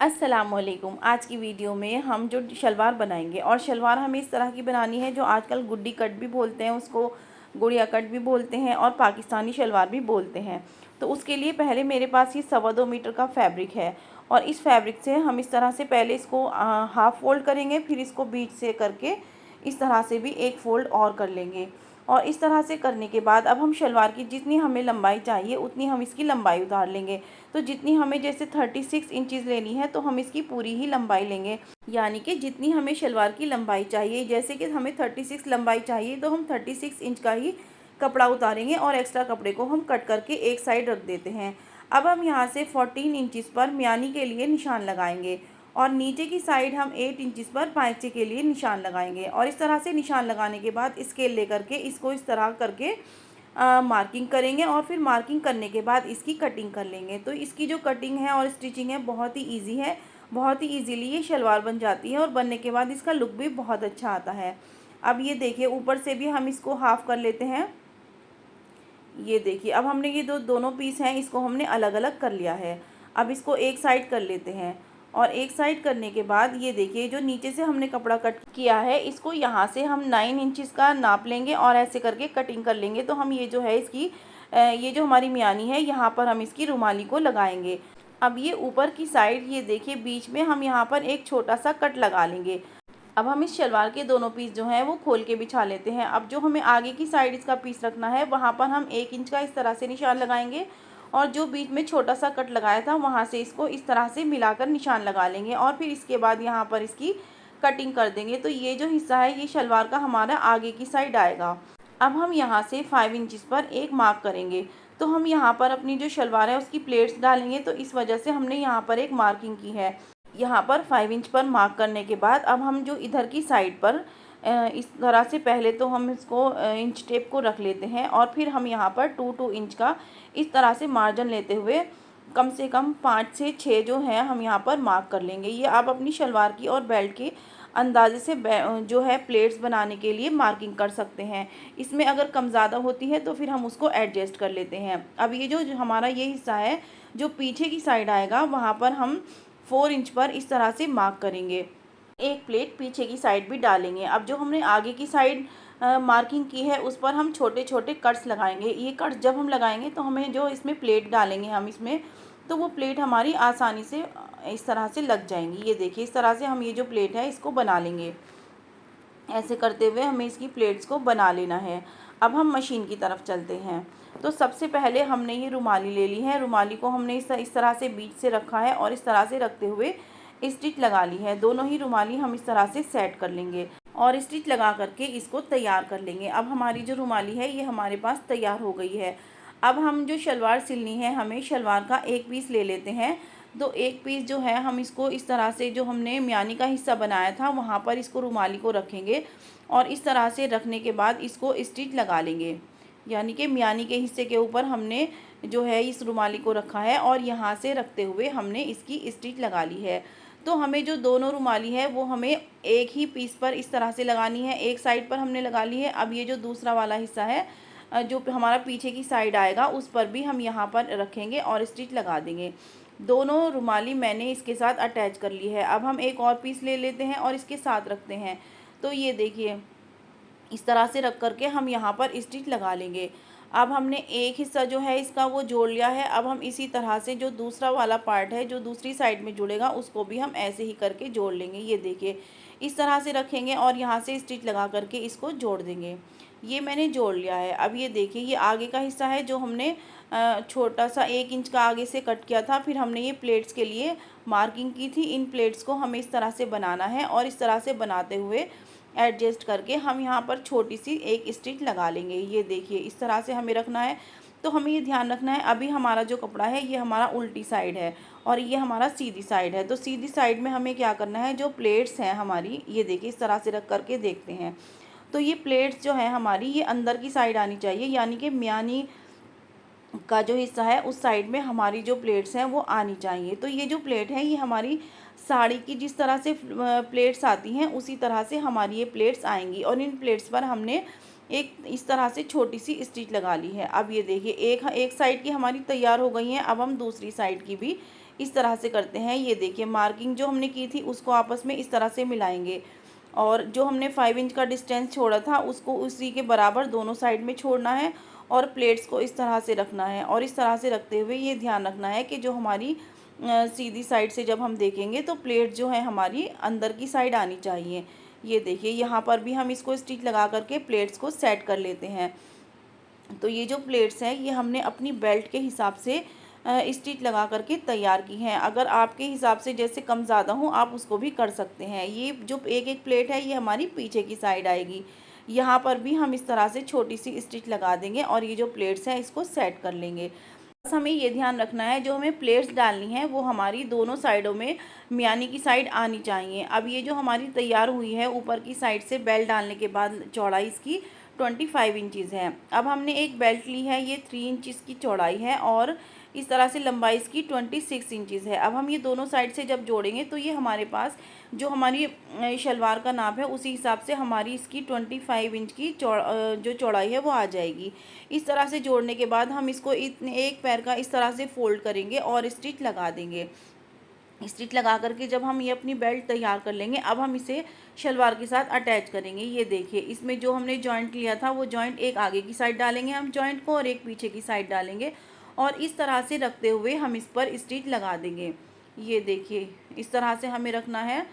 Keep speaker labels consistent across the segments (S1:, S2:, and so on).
S1: अस्सलामुअलैकुम। आज की वीडियो में हम जो शलवार बनाएंगे, और शलवार हमें इस तरह की बनानी है जो आजकल गुड्डी कट भी बोलते हैं उसको, गुड़िया कट भी बोलते हैं और पाकिस्तानी शलवार भी बोलते हैं। तो उसके लिए पहले मेरे पास ये 2.25 मीटर का फैब्रिक है, और इस फैब्रिक से हम इस तरह से पहले इसको हाफ़ फोल्ड करेंगे, फिर इसको बीच से करके इस तरह से भी एक फ़ोल्ड और कर लेंगे। और इस तरह से करने के बाद अब हम शलवार की जितनी हमें लंबाई चाहिए उतनी हम इसकी लंबाई उतार लेंगे। तो जितनी हमें जैसे 36 इंचज़ लेनी है तो हम इसकी पूरी ही लंबाई लेंगे, यानी कि जितनी हमें शलवार की लंबाई चाहिए, जैसे कि हमें 36 लंबाई चाहिए तो हम 36 इंच का ही कपड़ा उतारेंगे और एक्स्ट्रा कपड़े को हम कट करके एक साइड रख देते हैं। अब हम यहाँ से 14 इंचज़ पर म्यानी के लिए निशान लगाएंगे, और नीचे की साइड हम 8 इंचज़ पर पाँचे के लिए निशान लगाएंगे। और इस तरह से निशान लगाने के बाद स्केल लेकर के इसको इस तरह करके मार्किंग करेंगे, और फिर मार्किंग करने के बाद इसकी कटिंग कर लेंगे। तो इसकी जो कटिंग है और स्टिचिंग है बहुत ही ईजी है, बहुत ही ईजीली ये शलवार बन जाती है, और बनने के बाद इसका लुक भी बहुत अच्छा आता है। अब ये देखिए, ऊपर से भी हम इसको हाफ़ कर लेते हैं। ये देखिए, अब हमने ये दोनों पीस हैं इसको हमने अलग अलग कर लिया है। अब इसको एक साइड कर लेते हैं, और एक साइड करने के बाद ये देखिए, जो नीचे से हमने कपड़ा कट किया है इसको यहाँ से हम 9 इंचज़ का नाप लेंगे और ऐसे करके कटिंग कर लेंगे। तो हम ये जो है इसकी ये जो हमारी मियानी है यहाँ पर हम इसकी रुमाली को लगाएंगे। अब ये ऊपर की साइड ये देखिए, बीच में हम यहाँ पर एक छोटा सा कट लगा लेंगे। अब हम इस शलवार के दोनों पीस जो हैं वो खोल के बिछा लेते हैं। अब जो हमें आगे की साइड इसका पीस रखना है वहाँ पर हम 1 इंच का इस तरह से निशान लगाएंगे, और जो बीच में छोटा सा कट लगाया था वहाँ से इसको इस तरह से मिलाकर निशान लगा लेंगे, और फिर इसके बाद यहाँ पर इसकी कटिंग कर देंगे। तो ये जो हिस्सा है ये शलवार का हमारा आगे की साइड आएगा। अब हम यहाँ से 5 इंचज़ पर एक मार्क करेंगे। तो हम यहाँ पर अपनी जो शलवार है उसकी प्लेट्स डालेंगे, तो इस वजह से हमने यहाँ पर एक मार्किंग की है। यहाँ पर 5 इंच पर मार्क करने के बाद अब हम जो इधर की साइड पर इस तरह से पहले तो हम इसको इंच टेप को रख लेते हैं, और फिर हम यहाँ पर 2 इंच का इस तरह से मार्जिन लेते हुए कम से कम 5 से 6 जो है हम यहाँ पर मार्क कर लेंगे। ये आप अपनी शलवार की और बेल्ट के अंदाजे से जो है प्लेट्स बनाने के लिए मार्किंग कर सकते हैं। इसमें अगर कम ज़्यादा होती है तो फिर हम उसको एडजस्ट कर लेते हैं। अब ये जो हमारा ये हिस्सा है जो पीछे की साइड आएगा वहाँ पर हम 4 इंच पर इस तरह से मार्क करेंगे। एक प्लेट पीछे की साइड भी डालेंगे। अब जो हमने आगे की साइड मार्किंग की है उस पर हम छोटे छोटे कट्स लगाएंगे। ये कट्स जब हम लगाएंगे तो हमें जो इसमें प्लेट डालेंगे हम इसमें, तो वो प्लेट हमारी आसानी से इस तरह से लग जाएंगी। ये देखिए, इस तरह से हम ये जो प्लेट है इसको बना लेंगे। ऐसे करते हुए हमें इसकी प्लेट्स को बना लेना है। अब हम मशीन की तरफ चलते हैं। तो सबसे पहले हमने ये रुमाली ले ली है। रुमाली को हमने इस तरह से बीच से रखा है, और इस तरह से रखते हुए स्टिच लगा ली है। दोनों ही रुमाली हम इस तरह से सेट कर लेंगे और स्टिच लगा करके इसको तैयार कर लेंगे। अब हमारी जो रुमाली है ये हमारे पास तैयार हो गई है। अब हम जो शलवार सिलनी है, हमें शलवार का एक पीस ले लेते हैं। तो एक पीस जो है हम इसको इस तरह से, जो हमने म्यानी का हिस्सा बनाया था वहाँ पर इसको रुमाली को रखेंगे, और इस तरह से रखने के बाद इसको स्टिच लगा लेंगे। यानी कि म्यानी के हिस्से के ऊपर हमने जो है इस रुमाली को रखा है, और यहाँ से रखते हुए हमने इसकी स्टिच लगा ली है। तो हमें जो दोनों रुमाली है वो हमें एक ही पीस पर इस तरह से लगानी है। एक साइड पर हमने लगा ली है। अब ये जो दूसरा वाला हिस्सा है जो हमारा पीछे की साइड आएगा उस पर भी हम यहाँ पर रखेंगे और स्टिच लगा देंगे। दोनों रुमाली मैंने इसके साथ अटैच कर ली है। अब हम एक और पीस ले लेते हैं और इसके साथ रखते हैं। तो ये देखिए, इस तरह से रख करके हम यहाँ पर स्टिच लगा लेंगे। अब हमने एक हिस्सा जो है इसका वो जोड़ लिया है। अब हम इसी तरह से जो दूसरा वाला पार्ट है जो दूसरी साइड में जुड़ेगा उसको भी हम ऐसे ही करके जोड़ लेंगे। ये देखिए, इस तरह से रखेंगे और यहाँ से स्टिच लगा करके इसको जोड़ देंगे। ये मैंने जोड़ लिया है। अब ये देखिए, ये आगे का हिस्सा है जो हमने छोटा सा 1 इंच का आगे से कट किया था। फिर हमने ये प्लेट्स के लिए मार्किंग की थी। इन प्लेट्स को हमें इस तरह से बनाना है, और इस तरह से बनाते हुए एडजस्ट करके हम यहाँ पर छोटी सी एक स्टिच लगा लेंगे। ये देखिए, इस तरह से हमें रखना है। तो हमें ये ध्यान रखना है, अभी हमारा जो कपड़ा है ये हमारा उल्टी साइड है और ये हमारा सीधी साइड है। तो सीधी साइड में हमें क्या करना है, जो प्लेट्स हैं हमारी, ये देखिए इस तरह से रख करके देखते हैं। तो ये प्लेट्स जो है हमारी ये अंदर की साइड आनी चाहिए, यानी कि म्यानी का जो हिस्सा है उस साइड में हमारी जो प्लेट्स हैं वो आनी चाहिए। तो ये जो प्लेट है ये हमारी साड़ी की जिस तरह से प्लेट्स आती हैं उसी तरह से हमारी ये प्लेट्स आएंगी, और इन प्लेट्स पर हमने एक इस तरह से छोटी सी स्टिच लगा ली है। अब ये देखिए, एक साइड की हमारी तैयार हो गई है। अब हम दूसरी साइड की भी इस तरह से करते हैं। ये देखिए मार्किंग जो हमने की थी उसको आपस में इस तरह से मिलाएंगे और जो हमने 5 इंच का डिस्टेंस छोड़ा था उसको उसी के बराबर दोनों साइड में छोड़ना है और प्लेट्स को इस तरह से रखना है। और इस तरह से रखते हुए ये ध्यान रखना है कि जो हमारी सीधी साइड से जब हम देखेंगे तो प्लेट जो है हमारी अंदर की साइड आनी चाहिए। ये देखिए यहाँ पर भी हम इसको स्टिच लगा करके प्लेट्स को सेट कर लेते हैं। तो ये जो प्लेट्स हैं ये हमने अपनी बेल्ट के हिसाब से स्टिच लगा करके तैयार की हैं। अगर आपके हिसाब से जैसे कम ज़्यादा हो आप उसको भी कर सकते हैं। ये जो एक एक प्लेट है ये हमारी पीछे की साइड आएगी। यहाँ पर भी हम इस तरह से छोटी सी स्टिच लगा देंगे और ये जो प्लेट्स हैं इसको सेट कर लेंगे। बस हमें ये ध्यान रखना है जो हमें प्लेट्स डालनी है वो हमारी दोनों साइडों में मियानी की साइड आनी चाहिए। अब ये जो हमारी तैयार हुई है ऊपर की साइड से बेल्ट डालने के बाद चौड़ाई इसकी 25 इंचज़ है। अब हमने एक बेल्ट ली है, ये 3 इंचज़ की चौड़ाई है और इस तरह से लंबाई इसकी 26 इंचज़ है। अब हम ये दोनों साइड से जब जोड़ेंगे तो ये हमारे पास जो हमारी शलवार का नाप है उसी हिसाब से हमारी इसकी 25 इंच की जो चौड़ाई है वो आ जाएगी। इस तरह से जोड़ने के बाद हम इसको इतने एक पैर का इस तरह से फोल्ड करेंगे और स्टिच लगा देंगे। स्टिच लगा करके जब हम ये अपनी बेल्ट तैयार कर लेंगे अब हम इसे शलवार के साथ अटैच करेंगे। ये देखिए इसमें जो हमने जॉइंट लिया था वो जॉइंट एक आगे की साइड डालेंगे हम जॉइंट को और एक पीछे की साइड डालेंगे और इस तरह से रखते हुए हम इस पर स्टिच लगा देंगे। ये देखिए इस तरह से हमें रखना है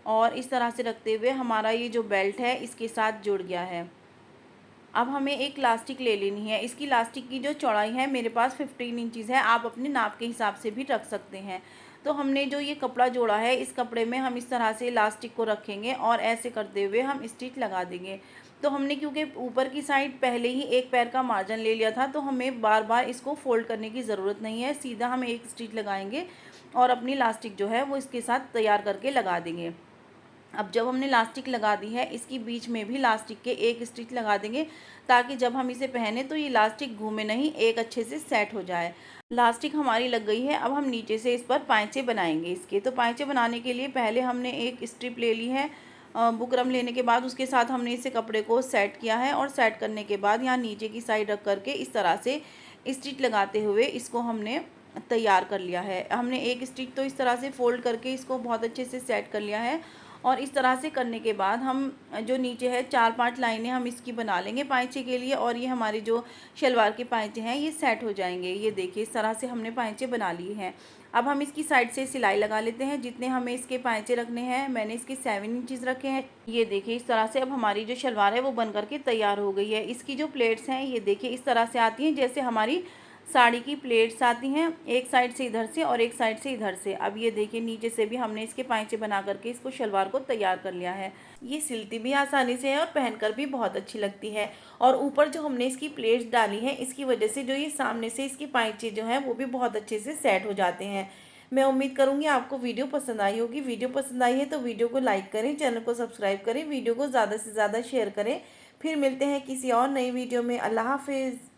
S1: और इस तरह से रखते हुए हमारा ये जो बेल्ट है इसके साथ जुड़ गया है। अब हमें एक लास्टिक ले लेनी है। इसकी लास्टिक की जो चौड़ाई है मेरे पास 15 इंचज़ है, आप अपने नाप के हिसाब से भी रख सकते हैं। तो हमने जो ये कपड़ा जोड़ा है इस कपड़े में हम इस तरह से लास्टिक को रखेंगे और ऐसे करते हुए हम स्टिच लगा देंगे। तो हमने क्योंकि ऊपर की साइड पहले ही एक पैर का मार्जिन ले लिया था तो हमें बार बार इसको फोल्ड करने की ज़रूरत नहीं है, सीधा हम एक स्टिच लगाएंगे और अपनी लास्टिक जो है वो इसके साथ तैयार करके लगा देंगे। अब जब हमने लास्टिक लगा दी है इसकी बीच में भी लास्टिक के एक स्टिच लगा देंगे ताकि जब हम इसे पहने तो ये लास्टिक घूमे नहीं, एक अच्छे से सेट हो जाए। लास्टिक हमारी लग गई है। अब हम नीचे से इस पर पाँचे बनाएंगे इसके। तो पाँचे बनाने के लिए पहले हमने एक स्ट्रिप ले ली है, बुकरम लेने के बाद उसके साथ हमने इसे कपड़े को सेट किया है और सेट करने के बाद यहाँ नीचे की साइड रख करके इस तरह से स्टिच लगाते हुए इसको हमने तैयार कर लिया है। हमने एक स्टिच तो इस तरह से फोल्ड करके इसको बहुत अच्छे से सेट कर लिया है और इस तरह से करने के बाद हम जो नीचे है 4-5 लाइनें हम इसकी बना लेंगे पाँचे के लिए और ये हमारे जो शलवार के पाँचे हैं ये सेट हो जाएंगे। ये देखिए इस तरह से हमने पाँचे बना लिए हैं। अब हम इसकी साइड से सिलाई लगा लेते हैं जितने हमें इसके पाँचे रखने हैं। मैंने इसके 7 इंचज़ रखे हैं। ये देखिए इस तरह से अब हमारी जो शलवार है वो बन करके तैयार हो गई है। इसकी जो प्लेट्स हैं ये देखिए इस तरह से आती हैं जैसे हमारी साड़ी की प्लेट्स आती हैं, एक साइड से इधर से और एक साइड से इधर से। अब ये देखिए नीचे से भी हमने इसके पाँचे बना करके इसको शलवार को तैयार कर लिया है। ये सिलती भी आसानी से है और पहनकर भी बहुत अच्छी लगती है। और ऊपर जो हमने इसकी प्लेट्स डाली हैं इसकी वजह से जो ये सामने से इसके पाँचे जो हैं वो भी बहुत अच्छे से सेट हो जाते हैं। मैं उम्मीद करूँगी आपको वीडियो पसंद आई होगी। वीडियो पसंद आई है तो वीडियो को लाइक करें, चैनल को सब्सक्राइब करें, वीडियो को ज़्यादा से ज़्यादा शेयर करें। फिर मिलते हैं किसी और नई वीडियो में। अल्लाह हाफिज़।